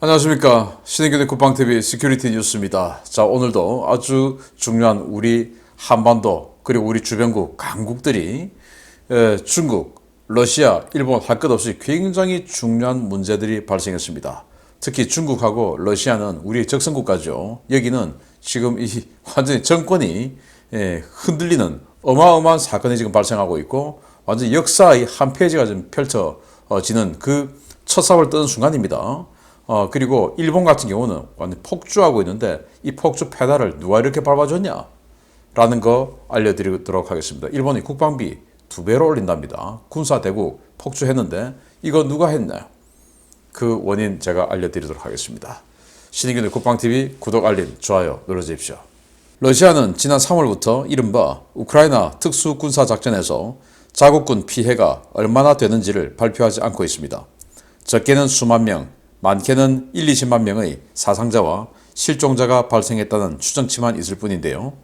안녕하십니까. 신의균의 국방TV 시큐리티 뉴스입니다. 자, 오늘도 아주 중요한 우리 한반도 그리고 우리 주변국 강국들이 중국, 러시아, 일본 할 것 없이 굉장히 중요한 문제들이 발생했습니다. 특히 중국하고 러시아는 우리의 적성국가죠. 여기는 지금 이 완전히 정권이 흔들리는 어마어마한 사건이 지금 발생하고 있고 완전히 역사의 한 페이지가 지금 펼쳐지는 그 첫 삽을 뜨는 순간입니다. 그리고 일본 같은 경우는 완전 폭주하고 있는데 이 폭주 페달을 누가 이렇게 밟아줬냐? 라는 거 알려드리도록 하겠습니다. 일본이 국방비 2배로 올린답니다. 군사대국 폭주했는데 이거 누가 했나요? 그 원인 제가 알려드리도록 하겠습니다. 신의균의 국방TV 구독, 알림, 좋아요 눌러주십시오. 러시아는 지난 3월부터 이른바 우크라이나 특수군사작전에서 자국군 피해가 얼마나 되는지를 발표하지 않고 있습니다. 적게는 수만 명, 많게는 1, 20만 명의 사상자와 실종자가 발생했다는 추정치만 있을 뿐인데요.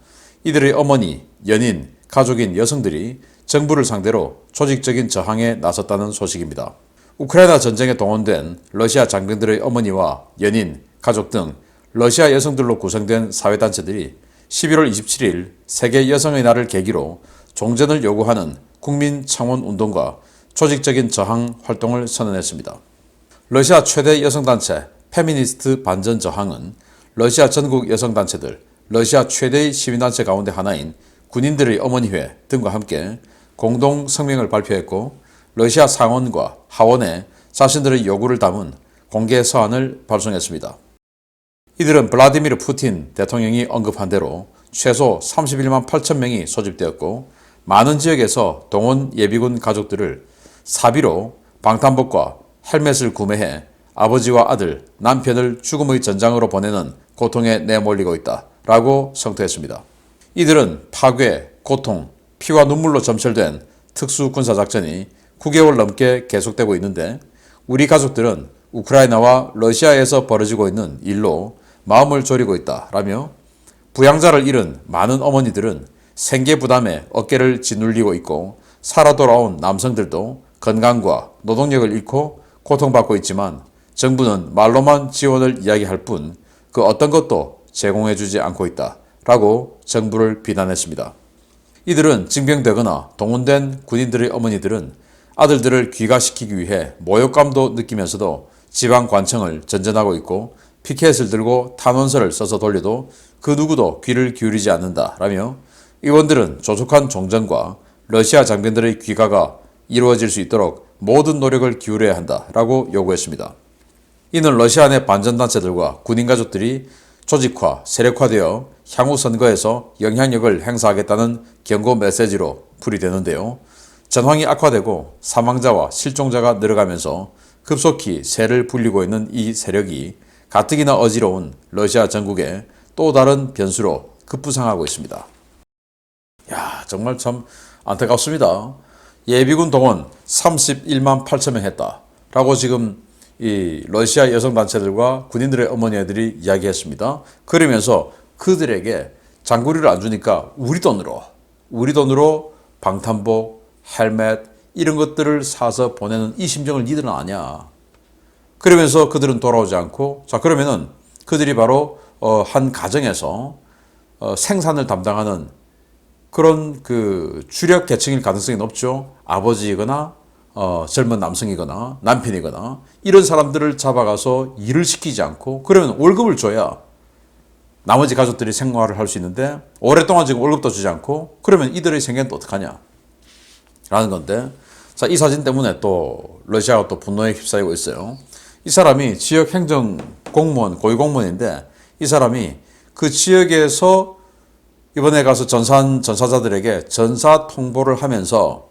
이들의 어머니, 연인, 가족인 여성들이 정부를 상대로 조직적인 저항에 나섰다는 소식입니다. 우크라이나 전쟁에 동원된 러시아 장병들의 어머니와 연인, 가족 등 러시아 여성들로 구성된 사회단체들이 11월 27일 세계 여성의 날을 계기로 종전을 요구하는 국민청원운동과 조직적인 저항 활동을 선언했습니다. 러시아 최대 여성단체 페미니스트 반전저항은 러시아 전국 여성단체들, 러시아 최대의 시민단체 가운데 하나인 군인들의 어머니회 등과 함께 공동 성명을 발표했고 러시아 상원과 하원에 자신들의 요구를 담은 공개 서한을 발송했습니다. 이들은 블라디미르 푸틴 대통령이 언급한 대로 최소 31만 8천 명이 소집되었고 많은 지역에서 동원 예비군 가족들을 사비로 방탄복과 헬멧을 구매해 아버지와 아들, 남편을 죽음의 전장으로 보내는 고통에 내몰리고 있다 라고 성토했습니다. 이들은 파괴, 고통, 피와 눈물로 점철된 특수군사작전이 9개월 넘게 계속되고 있는데 우리 가족들은 우크라이나와 러시아에서 벌어지고 있는 일로 마음을 졸이고 있다 라며 부양자를 잃은 많은 어머니들은 생계 부담에 어깨를 짓눌리고 있고 살아 돌아온 남성들도 건강과 노동력을 잃고 고통받고 있지만 정부는 말로만 지원을 이야기할 뿐 그 어떤 것도 제공해주지 않고 있다 라고 정부를 비난했습니다. 이들은 징병되거나 동원된 군인들의 어머니들은 아들들을 귀가시키기 위해 모욕감도 느끼면서도 지방관청을 전전하고 있고 피켓을 들고 탄원서를 써서 돌려도 그 누구도 귀를 기울이지 않는다 라며 의원들은 조속한 종전과 러시아 장병들의 귀가가 이루어질 수 있도록 모든 노력을 기울여야 한다라고 요구했습니다. 이는 러시아 내 반전단체들과 군인가족들이 조직화, 세력화되어 향후 선거에서 영향력을 행사하겠다는 경고 메시지로 풀이되는데요. 전황이 악화되고 사망자와 실종자가 늘어가면서 급속히 세를 불리고 있는 이 세력이 가뜩이나 어지러운 러시아 전국에 또 다른 변수로 급부상하고 있습니다. 정말 참 안타깝습니다. 예비군 동원 31만 8천 명 했다라고 지금 이 러시아 여성단체들과 군인들의 어머니들이 이야기했습니다. 그러면서 그들에게 장구리를 안 주니까 우리 돈으로 방탄복, 헬멧 이런 것들을 사서 보내는 이 심정을 니들은 아냐. 그러면서 그들은 돌아오지 않고 자 그러면은 그들이 바로 한 가정에서 생산을 담당하는 그런 그 주력 계층일 가능성이 높죠. 아버지이거나 젊은 남성이거나 남편이거나 이런 사람들을 잡아가서 일을 시키지 않고 그러면 월급을 줘야 나머지 가족들이 생활을 할 수 있는데 오랫동안 지금 월급도 주지 않고 그러면 이들의 생계는 또 어떡하냐 라는 건데 자, 이 사진 때문에 또 러시아가 또 분노에 휩싸이고 있어요. 이 사람이 지역 행정 공무원, 고위공무원인데 이 사람이 그 지역에서 이번에 가서 전사자들에게 전사 통보를 하면서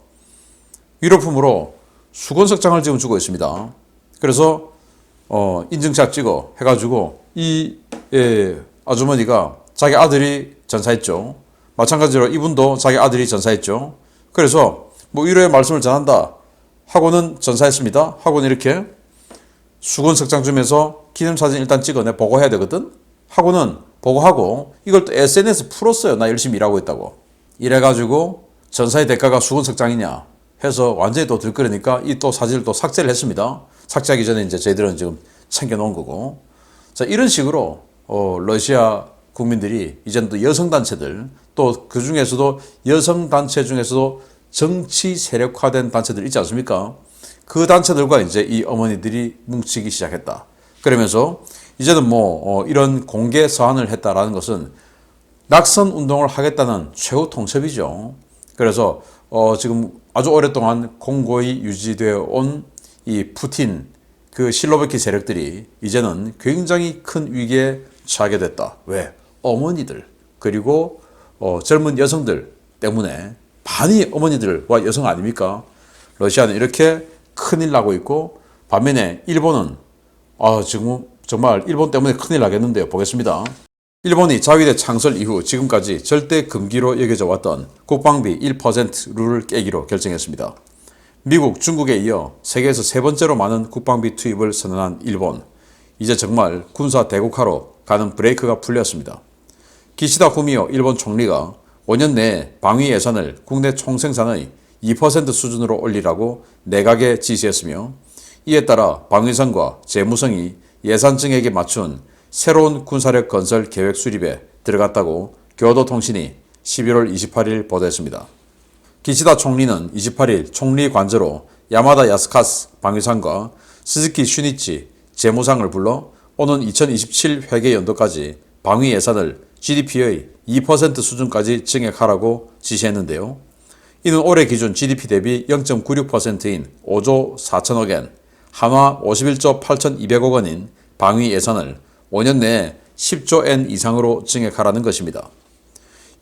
위로품으로 수건석장을 지금 주고 있습니다. 그래서 인증샷 찍어 해가지고 이 아주머니가 자기 아들이 전사했죠. 마찬가지로 이분도 자기 아들이 전사했죠. 그래서 뭐 위로의 말씀을 전한다 하고는 전사했습니다. 하고는 이렇게 수건석장 주면서 기념사진 일단 찍어 내 보고해야 되거든 하고는 보고하고 이걸 또 SNS에 풀었어요. 나 열심히 일하고 있다고. 이래가지고 전사의 대가가 수건석장이냐 해서 완전히 또 들끓으니까 이 또 사진을 또 삭제를 했습니다. 삭제하기 전에 이제 저희들은 지금 챙겨놓은 거고. 자, 이런 식으로 러시아 국민들이 이제는 또 여성단체들, 또 그 중에서도 여성단체 중에서도 정치 세력화된 단체들 있지 않습니까? 그 단체들과 이제 이 어머니들이 뭉치기 시작했다. 그러면서 이제는 이런 공개 서한을 했다라는 것은 낙선 운동을 하겠다는 최후 통첩이죠. 그래서 지금 아주 오랫동안 공고히 유지되어 온 이 푸틴 그 실로비키 세력들이 이제는 굉장히 큰 위기에 처하게 됐다. 왜? 어머니들 그리고 젊은 여성들 때문에 반이 어머니들과 여성 아닙니까? 러시아는 이렇게 큰일 나고 있고 반면에 일본은 지금 정말 일본 때문에 큰일 나겠는데요. 보겠습니다. 일본이 자위대 창설 이후 지금까지 절대 금기로 여겨져 왔던 국방비 1% 룰을 깨기로 결정했습니다. 미국, 중국에 이어 세계에서 세 번째로 많은 국방비 투입을 선언한 일본. 이제 정말 군사 대국화로 가는 브레이크가 풀렸습니다. 기시다 후미오 일본 총리가 5년 내에 방위 예산을 국내 총생산의 2% 수준으로 올리라고 내각에 지시했으며 이에 따라 방위성과 재무성이 예산 증액에 맞춘 새로운 군사력 건설 계획 수립에 들어갔다고 교도통신이 11월 28일 보도했습니다. 기시다 총리는 28일 총리 관저로 야마다 야스카스 방위상과 스즈키 슈니치 재무상을 불러 오는 2027 회계 연도까지 방위 예산을 GDP의 2% 수준까지 증액하라고 지시했는데요. 이는 올해 기준 GDP 대비 0.96%인 5조 4천억 엔, 한화 51조 8,200억 원인 방위 예산을 5년 내에 10조 엔 이상으로 증액하라는 것입니다.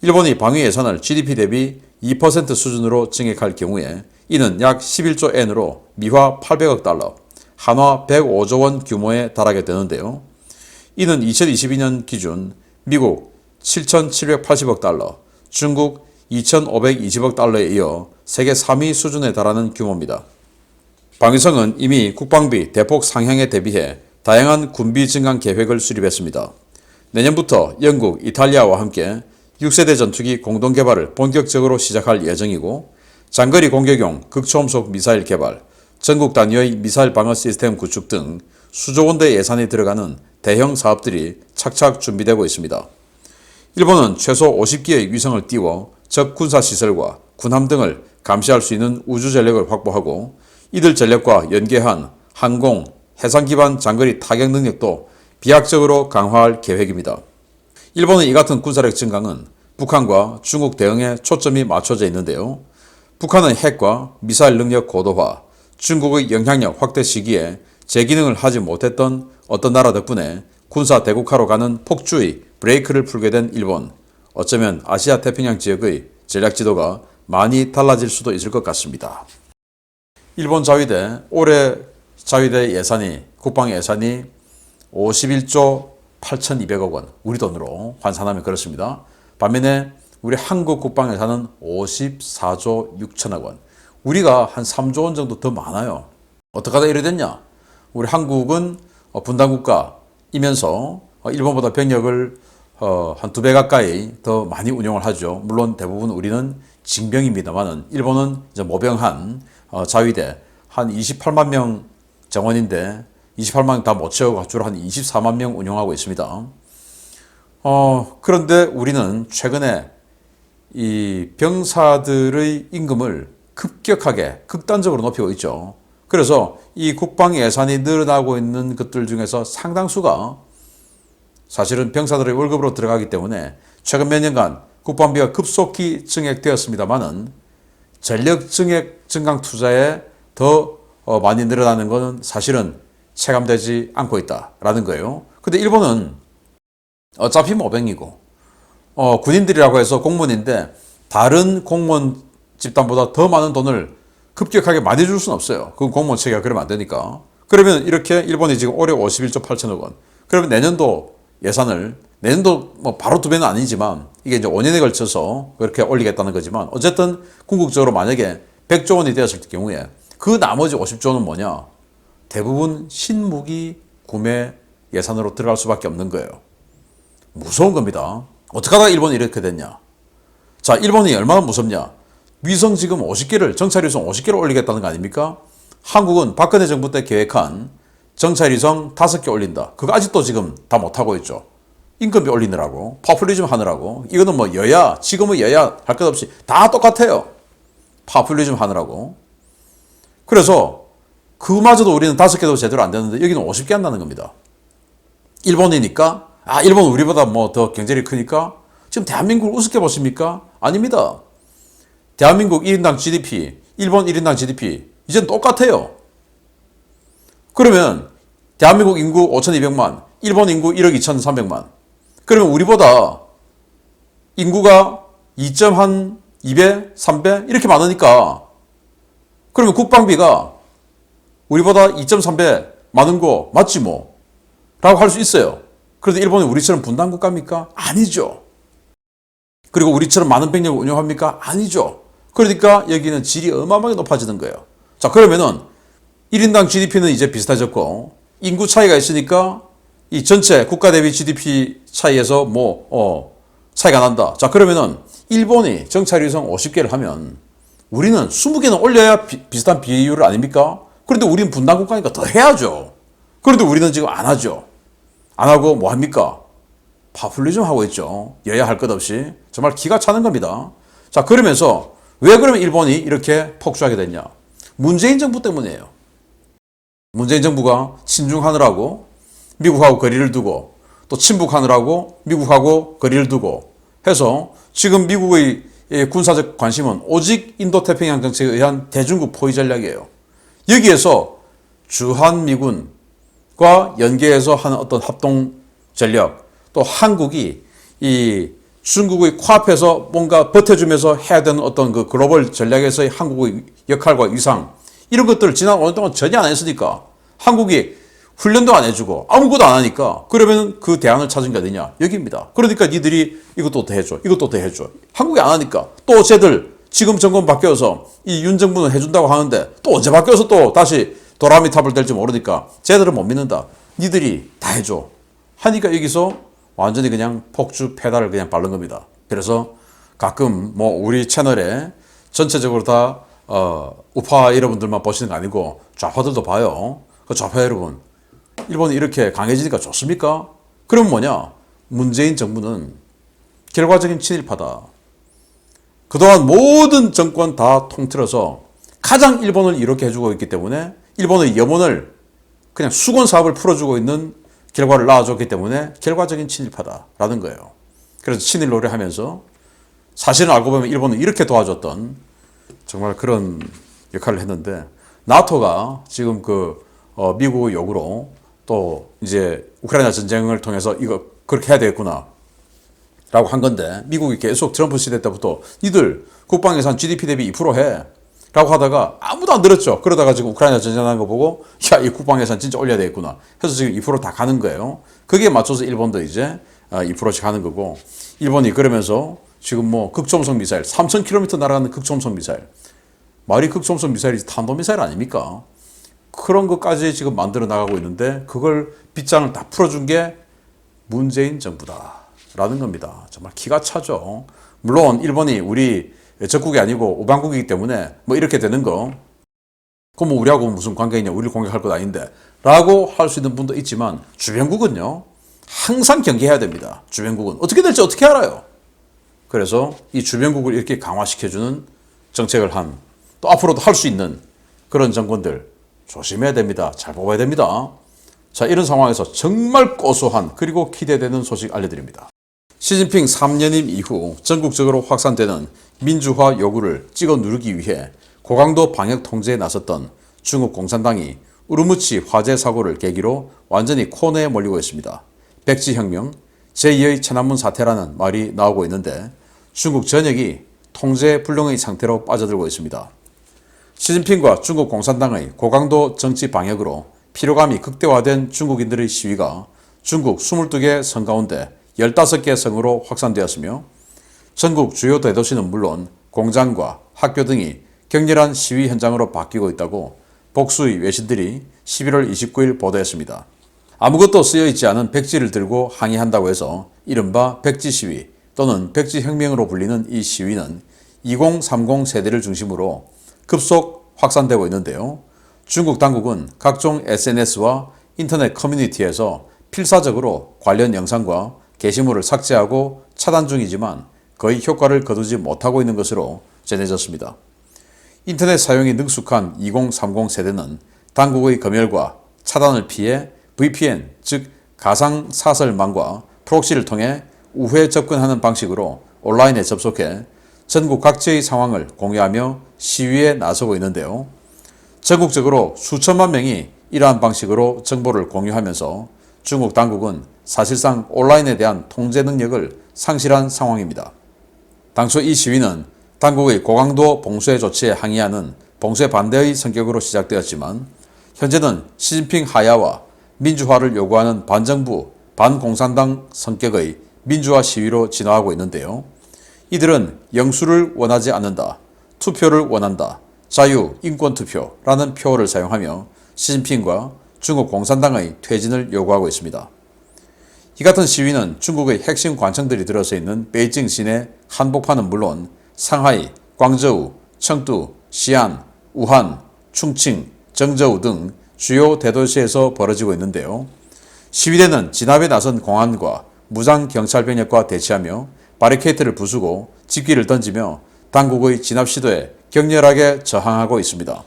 일본이 방위 예산을 GDP 대비 2% 수준으로 증액할 경우에 이는 약 11조 엔으로 미화 800억 달러, 한화 105조 원 규모에 달하게 되는데요. 이는 2022년 기준 미국 7,780억 달러, 중국 2,520억 달러에 이어 세계 3위 수준에 달하는 규모입니다. 방위성은 이미 국방비 대폭 상향에 대비해 다양한 군비 증강 계획을 수립했습니다. 내년부터 영국, 이탈리아와 함께 6세대 전투기 공동 개발을 본격적으로 시작할 예정이고 장거리 공격용 극초음속 미사일 개발, 전국 단위의 미사일 방어 시스템 구축 등 수조 원대 예산이 들어가는 대형 사업들이 착착 준비되고 있습니다. 일본은 최소 50기의 위성을 띄워 적 군사시설과 군함 등을 감시할 수 있는 우주 전력을 확보하고 이들 전력과 연계한 항공, 해상 기반 장거리 타격 능력도 비약적으로 강화할 계획입니다. 일본의 이 같은 군사력 증강은 북한과 중국 대응에 초점이 맞춰져 있는데요. 북한의 핵과 미사일 능력 고도화, 중국의 영향력 확대 시기에 제기능을 하지 못했던 어떤 나라 덕분에 군사 대국화로 가는 폭주의 브레이크를 풀게 된 일본. 어쩌면 아시아 태평양 지역의 전략 지도가 많이 달라질 수도 있을 것 같습니다. 일본 자위대, 올해 자위대 예산이, 국방 예산이 51조 8,200억 원, 우리 돈으로 환산하면 그렇습니다. 반면에 우리 한국 국방 예산은 54조 6천억 원. 우리가 한 3조 원 정도 더 많아요. 어떻게 하다 이래 됐냐? 우리 한국은 분단국가이면서 일본보다 병력을 한 2배 가까이 더 많이 운용을 하죠. 물론 대부분 우리는 징병입니다만은 일본은 이제 모병한 자위대 한 28만 명 정원인데 28만 명 다 못 채우고 주로 한 24만 명 운영하고 있습니다. 그런데 우리는 최근에 이 병사들의 임금을 급격하게 극단적으로 높이고 있죠. 그래서 이 국방 예산이 늘어나고 있는 것들 중에서 상당수가 사실은 병사들의 월급으로 들어가기 때문에 최근 몇 년간 국방비가 급속히 증액되었습니다만은 전력 증강 투자에 더 많이 늘어나는 것은 사실은 체감되지 않고 있다라는 거예요. 근데 일본은 어차피 모병이고 군인들이라고 해서 공무원인데 다른 공무원 집단보다 더 많은 돈을 급격하게 많이 줄 수는 없어요. 그건 공무원 체계가 그러면 안 되니까. 그러면 이렇게 일본이 지금 올해 51조 8천억 원. 그러면 내년도 예산을 내년도 바로 2배는 아니지만 이게 이제 5년에 걸쳐서 그렇게 올리겠다는 거지만 어쨌든 궁극적으로 만약에 100조 원이 되었을 경우에 그 나머지 50조 원은 뭐냐? 대부분 신무기 구매 예산으로 들어갈 수밖에 없는 거예요. 무서운 겁니다. 어떻게 하다가 일본이 이렇게 됐냐? 자, 일본이 얼마나 무섭냐? 위성 지금 50개를, 정찰 위성 50개를 올리겠다는 거 아닙니까? 한국은 박근혜 정부 때 계획한 정찰위성 5개 올린다. 그거 아직도 지금 다 못하고 있죠. 인건비 올리느라고, 파퓰리즘 하느라고. 이거는 뭐 여야, 지금은 여야 할 것 없이 다 똑같아요. 파퓰리즘 하느라고. 그래서 그마저도 우리는 5개도 제대로 안 되는데 여기는 50개 한다는 겁니다. 일본이니까, 일본 우리보다 뭐 더 경제력이 크니까 지금 대한민국을 우습게 보십니까? 아닙니다. 대한민국 1인당 GDP, 일본 1인당 GDP 이젠 똑같아요. 그러면 대한민국 인구 5,200만, 일본 인구 1억 2,300만. 그러면 우리보다 인구가 2.2배, 3배 이렇게 많으니까 그러면 국방비가 우리보다 2.3배 많은 거 맞지 뭐 라고 할 수 있어요. 그런데 일본이 우리처럼 분단 국가입니까? 아니죠. 그리고 우리처럼 많은 병력을 운영합니까? 아니죠. 그러니까 여기는 질이 어마어마하게 높아지는 거예요. 자, 그러면은 1인당 GDP는 이제 비슷해졌고 인구 차이가 있으니까 이 전체 국가 대비 GDP 차이에서 차이가 난다. 자, 그러면은 일본이 정찰위성 50개를 하면 우리는 20개는 올려야 비슷한 비율 아닙니까? 그런데 우리는 분단 국가니까 더 해야죠. 그런데 우리는 지금 안 하죠. 안 하고 뭐 합니까? 파퓰리즘 하고 있죠. 여야 할 것 없이. 정말 기가 차는 겁니다. 자, 그러면서 왜 그러면 일본이 이렇게 폭주하게 됐냐? 문재인 정부 때문이에요. 문재인 정부가 친중하느라고 미국하고 거리를 두고 또 친북하느라고 미국하고 거리를 두고 해서 지금 미국의 군사적 관심은 오직 인도태평양 정책에 의한 대중국 포위 전략이에요. 여기에서 주한미군과 연계해서 하는 어떤 합동 전략, 또 한국이 이 중국의 코앞에서 뭔가 버텨주면서 해야 되는 어떤 그 글로벌 전략에서의 한국의 역할과 위상, 이런 것들을 지난 5년 동안 전혀 안 했으니까 한국이 훈련도 안 해주고 아무것도 안 하니까 그러면 그 대안을 찾은 게 어디냐? 여기입니다. 그러니까 니들이 이것도 더 해줘. 이것도 더 해줘. 한국이 안 하니까 또 쟤들 지금 정권 바뀌어서 이 윤 정부는 해준다고 하는데 또 언제 바뀌어서 또 다시 도라미 탑을 될지 모르니까 쟤들은 못 믿는다. 니들이 다 해줘. 하니까 여기서 완전히 그냥 폭주 페달을 그냥 밟는 겁니다. 그래서 가끔 뭐 우리 채널에 전체적으로 다 우파 여러분들만 보시는 거 아니고 좌파들도 봐요. 그 좌파 여러분, 일본이 이렇게 강해지니까 좋습니까? 그럼 뭐냐? 문재인 정부는 결과적인 친일파다. 그동안 모든 정권 다 통틀어서 가장 일본을 이렇게 해주고 있기 때문에 일본의 염원을 그냥 수건 사업을 풀어주고 있는 결과를 낳아줬기 때문에 결과적인 친일파다라는 거예요. 그래서 친일 노래하면서 사실은 알고 보면 일본은 이렇게 도와줬던 정말 그런 역할을 했는데 나토가 지금 미국의 요구로 또 이제 우크라이나 전쟁을 통해서 이거 그렇게 해야 되겠구나 라고 한 건데 미국이 계속 트럼프 시대 때부터 니들 국방예산 GDP 대비 2% 해 라고 하다가 아무도 안 들었죠. 그러다가 지금 우크라이나 전쟁하는 거 보고 야, 이 국방예산 진짜 올려야 되겠구나 해서 지금 2%다 가는 거예요. 거기에 맞춰서 일본도 이제 2%씩 하는 거고 일본이 그러면서 지금 뭐 극초음속 미사일 3,000km 날아가는 극초음속 미사일 말이 극초음속 미사일이 탄도미사일 아닙니까? 그런 것까지 지금 만들어 나가고 있는데 그걸 빗장을 다 풀어준 게 문재인 정부다라는 겁니다. 정말 기가 차죠. 물론 일본이 우리 적국이 아니고 우방국이기 때문에 뭐 이렇게 되는 거 그럼 뭐 우리하고 무슨 관계 있냐, 우리를 공격할 것 아닌데 라고 할 수 있는 분도 있지만 주변국은요 항상 경계해야 됩니다. 주변국은 어떻게 될지 어떻게 알아요. 그래서 이 주변국을 이렇게 강화시켜주는 정책을 한 또 앞으로도 할 수 있는 그런 정권들 조심해야 됩니다. 잘 뽑아야 됩니다. 자, 이런 상황에서 정말 고소한 그리고 기대되는 소식 알려드립니다. 시진핑 3년임 이후 전국적으로 확산되는 민주화 요구를 찍어 누르기 위해 고강도 방역 통제에 나섰던 중국 공산당이 우르무치 화재 사고를 계기로 완전히 코너에 몰리고 있습니다. 백지혁명, 제2의 천안문 사태라는 말이 나오고 있는데 중국 전역이 통제 불능의 상태로 빠져들고 있습니다. 시진핑과 중국 공산당의 고강도 정치 방역으로 피로감이 극대화된 중국인들의 시위가 중국 22개 성 가운데 15개 성으로 확산되었으며 전국 주요 대도시는 물론 공장과 학교 등이 격렬한 시위 현장으로 바뀌고 있다고 복수의 외신들이 11월 29일 보도했습니다. 아무것도 쓰여있지 않은 백지를 들고 항의한다고 해서 이른바 백지 시위 또는 백지혁명으로 불리는 이 시위는 2030 세대를 중심으로 급속 확산되고 있는데요. 중국 당국은 각종 SNS와 인터넷 커뮤니티에서 필사적으로 관련 영상과 게시물을 삭제하고 차단 중이지만 거의 효과를 거두지 못하고 있는 것으로 전해졌습니다. 인터넷 사용이 능숙한 2030 세대는 당국의 검열과 차단을 피해 VPN, 즉 가상사설망과 프록시를 통해 우회 접근하는 방식으로 온라인에 접속해 전국 각지의 상황을 공유하며 시위에 나서고 있는데요. 전국적으로 수천만 명이 이러한 방식으로 정보를 공유하면서 중국 당국은 사실상 온라인에 대한 통제 능력을 상실한 상황입니다. 당초 이 시위는 당국의 고강도 봉쇄 조치에 항의하는 봉쇄 반대의 성격으로 시작되었지만 현재는 시진핑 하야와 민주화를 요구하는 반정부, 반공산당 성격의 민주화 시위로 진화하고 있는데요. 이들은 영수를 원하지 않는다, 투표를 원한다, 자유, 인권투표라는 표어를 사용하며 시진핑과 중국 공산당의 퇴진을 요구하고 있습니다. 이 같은 시위는 중국의 핵심 관청들이 들어서 있는 베이징 시내 한복판은 물론 상하이, 광저우, 청두, 시안, 우한, 충칭, 정저우 등 주요 대도시에서 벌어지고 있는데요. 시위대는 진압에 나선 공안과 무장 경찰 병력과 대치하며 바리케이트를 부수고 집기를 던지며 당국의 진압 시도에 격렬하게 저항하고 있습니다.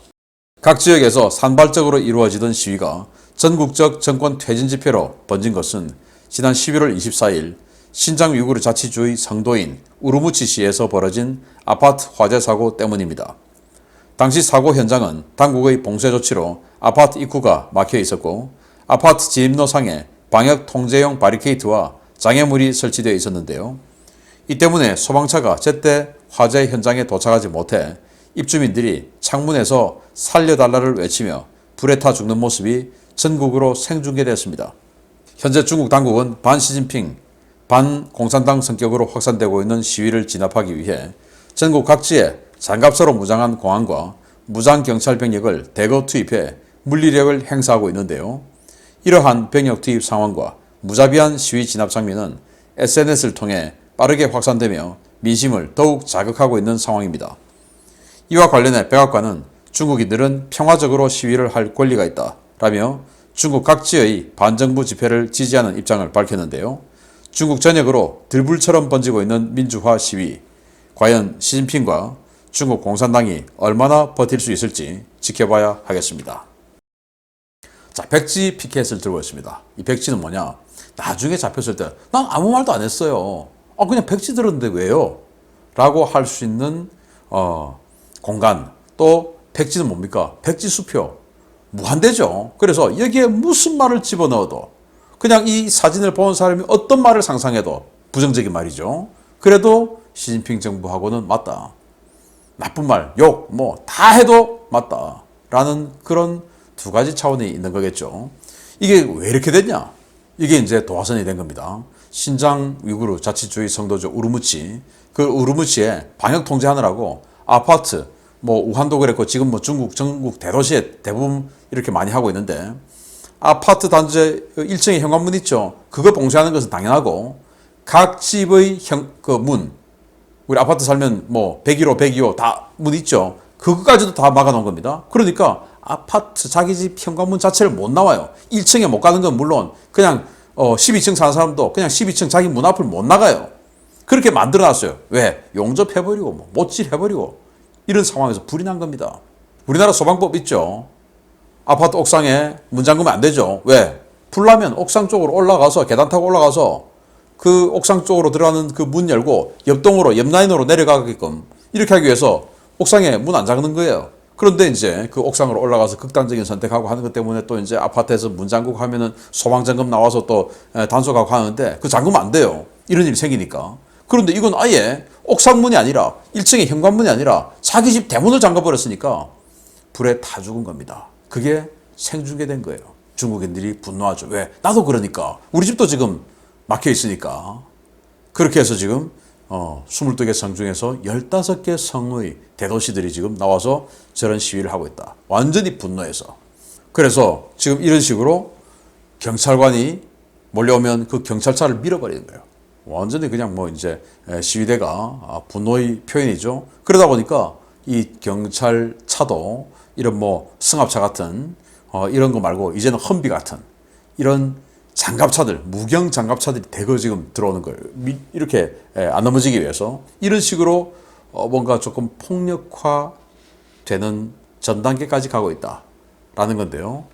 각 지역에서 산발적으로 이루어지던 시위가 전국적 정권 퇴진 집회로 번진 것은 지난 11월 24일 신장 위구르 자치주의 성도인 우르무치시에서 벌어진 아파트 화재 사고 때문입니다. 당시 사고 현장은 당국의 봉쇄 조치로 아파트 입구가 막혀 있었고 아파트 진입로상에 방역 통제용 바리케이트와 장애물이 설치되어 있었는데요. 이 때문에 소방차가 제때 화재 현장에 도착하지 못해 입주민들이 창문에서 살려달라를 외치며 불에 타 죽는 모습이 전국으로 생중계됐습니다. 현재 중국 당국은 반시진핑, 반공산당 성격으로 확산되고 있는 시위를 진압하기 위해 전국 각지에 장갑차로 무장한 공안과 무장경찰 병력을 대거 투입해 물리력을 행사하고 있는데요. 이러한 병력 투입 상황과 무자비한 시위 진압 장면은 SNS를 통해 빠르게 확산되며 민심을 더욱 자극하고 있는 상황입니다. 이와 관련해 백악관은 중국인들은 평화적으로 시위를 할 권리가 있다 라며 중국 각지의 반정부 집회를 지지하는 입장을 밝혔는데요. 중국 전역으로 들불처럼 번지고 있는 민주화 시위, 과연 시진핑과 중국 공산당이 얼마나 버틸 수 있을지 지켜봐야 하겠습니다. 자, 백지 피켓을 들고 있습니다. 이 백지는 뭐냐? 나중에 잡혔을 때 난 아무 말도 안 했어요. 그냥 백지 들었는데 왜요? 라고 할 수 있는 공간. 또 백지는 뭡니까? 백지 수표. 무한대죠. 그래서 여기에 무슨 말을 집어넣어도 그냥 이 사진을 본 사람이 어떤 말을 상상해도 부정적인 말이죠. 그래도 시진핑 정부하고는 맞다. 나쁜 말, 욕, 뭐 다 해도 맞다. 라는 그런 두 가지 차원이 있는 거겠죠. 이게 왜 이렇게 됐냐? 이게 이제 도화선이 된 겁니다. 신장 위구르 자치주의 성도죠. 우르무치. 그 우르무치에 방역 통제하느라고 아파트, 뭐 우한도 그랬고 지금 뭐 중국 전국 대도시에 대부분 이렇게 많이 하고 있는데 아파트 단지 1층에 현관문 있죠. 그거 봉쇄하는 것은 당연하고 각 집의 문, 우리 아파트 살면 뭐 101호, 102호 다 문 있죠. 그거까지도 다 막아놓은 겁니다. 그러니까 아파트 자기 집 현관문 자체를 못 나와요. 1층에 못 가는 건 물론 그냥 12층 사는 사람도 그냥 12층 자기 문 앞을 못 나가요. 그렇게 만들어놨어요. 왜? 용접해버리고 뭐 못질해버리고 이런 상황에서 불이 난 겁니다. 우리나라 소방법 있죠. 아파트 옥상에 문 잠그면 안 되죠. 왜? 불 나면 옥상 쪽으로 올라가서 계단 타고 올라가서 그 옥상 쪽으로 들어가는 그 문 열고 옆동으로 옆라인으로 내려가게끔 이렇게 하기 위해서 옥상에 문 안 잠그는 거예요. 그런데 이제 그 옥상으로 올라가서 극단적인 선택하고 하는 것 때문에 또 이제 아파트에서 문 잠그고 하면은 소방점검 나와서 또 단속하고 하는데 그 잠그면 안 돼요. 이런 일이 생기니까. 그런데 이건 아예 옥상문이 아니라 1층의 현관문이 아니라 자기 집 대문을 잠가버렸으니까 불에 타 죽은 겁니다. 그게 생중계된 거예요. 중국인들이 분노하죠. 왜? 나도 그러니까. 우리 집도 지금 막혀 있으니까. 그렇게 해서 지금 22개 성 중에서 15개 성의 대도시들이 지금 나와서 저런 시위를 하고 있다. 완전히 분노해서. 그래서 지금 이런 식으로 경찰관이 몰려오면 그 경찰차를 밀어버리는 거예요. 완전히 그냥 뭐 이제 시위대가 분노의 표현이죠. 그러다 보니까 이 경찰차도 이런 뭐 승합차 같은 이런 거 말고 이제는 험비 같은 이런 장갑차들, 무경 장갑차들이 대거 지금 들어오는 거예요. 이렇게 안 넘어지기 위해서 이런 식으로 뭔가 조금 폭력화되는 전 단계까지 가고 있다라는 건데요.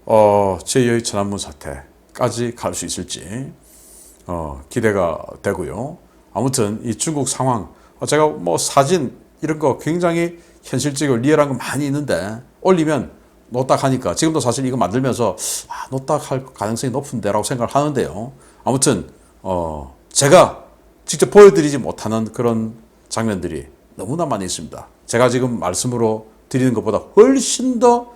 제2의 천안문 사태까지 갈 수 있을지 기대가 되고요. 아무튼 이 중국 상황, 제가 뭐 사진 이런 거 굉장히 현실적이고 리얼한 거 많이 있는데 올리면 노딱하니까 지금도 사실 이거 만들면서 노딱할 가능성이 높은데라고 생각을 하는데요. 아무튼 제가 직접 보여드리지 못하는 그런 장면들이 너무나 많이 있습니다. 제가 지금 말씀으로 드리는 것보다 훨씬 더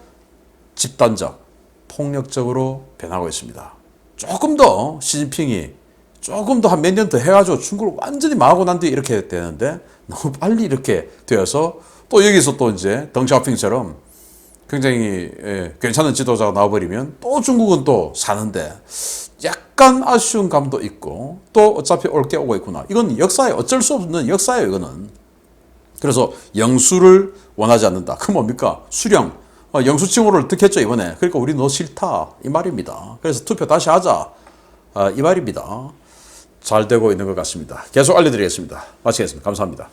집단적, 폭력적으로 변하고 있습니다. 조금 더 시진핑이 조금 더 한 몇 년 더 해가지고 중국을 완전히 망하고 난 뒤에 이렇게 되는데 너무 빨리 이렇게 되어서 또 여기서 또 이제 덩샤오핑처럼 굉장히 괜찮은 지도자가 나와버리면 또 중국은 또 사는데 약간 아쉬운 감도 있고 또 어차피 올 게 오고 있구나. 이건 역사에 어쩔 수 없는 역사예요, 이거는. 그래서 영수를 원하지 않는다. 그 뭡니까? 수령. 영수증오를 득했죠, 이번에. 그러니까 우리 너 싫다. 이 말입니다. 그래서 투표 다시 하자. 이 말입니다. 잘 되고 있는 것 같습니다. 계속 알려드리겠습니다. 마치겠습니다. 감사합니다.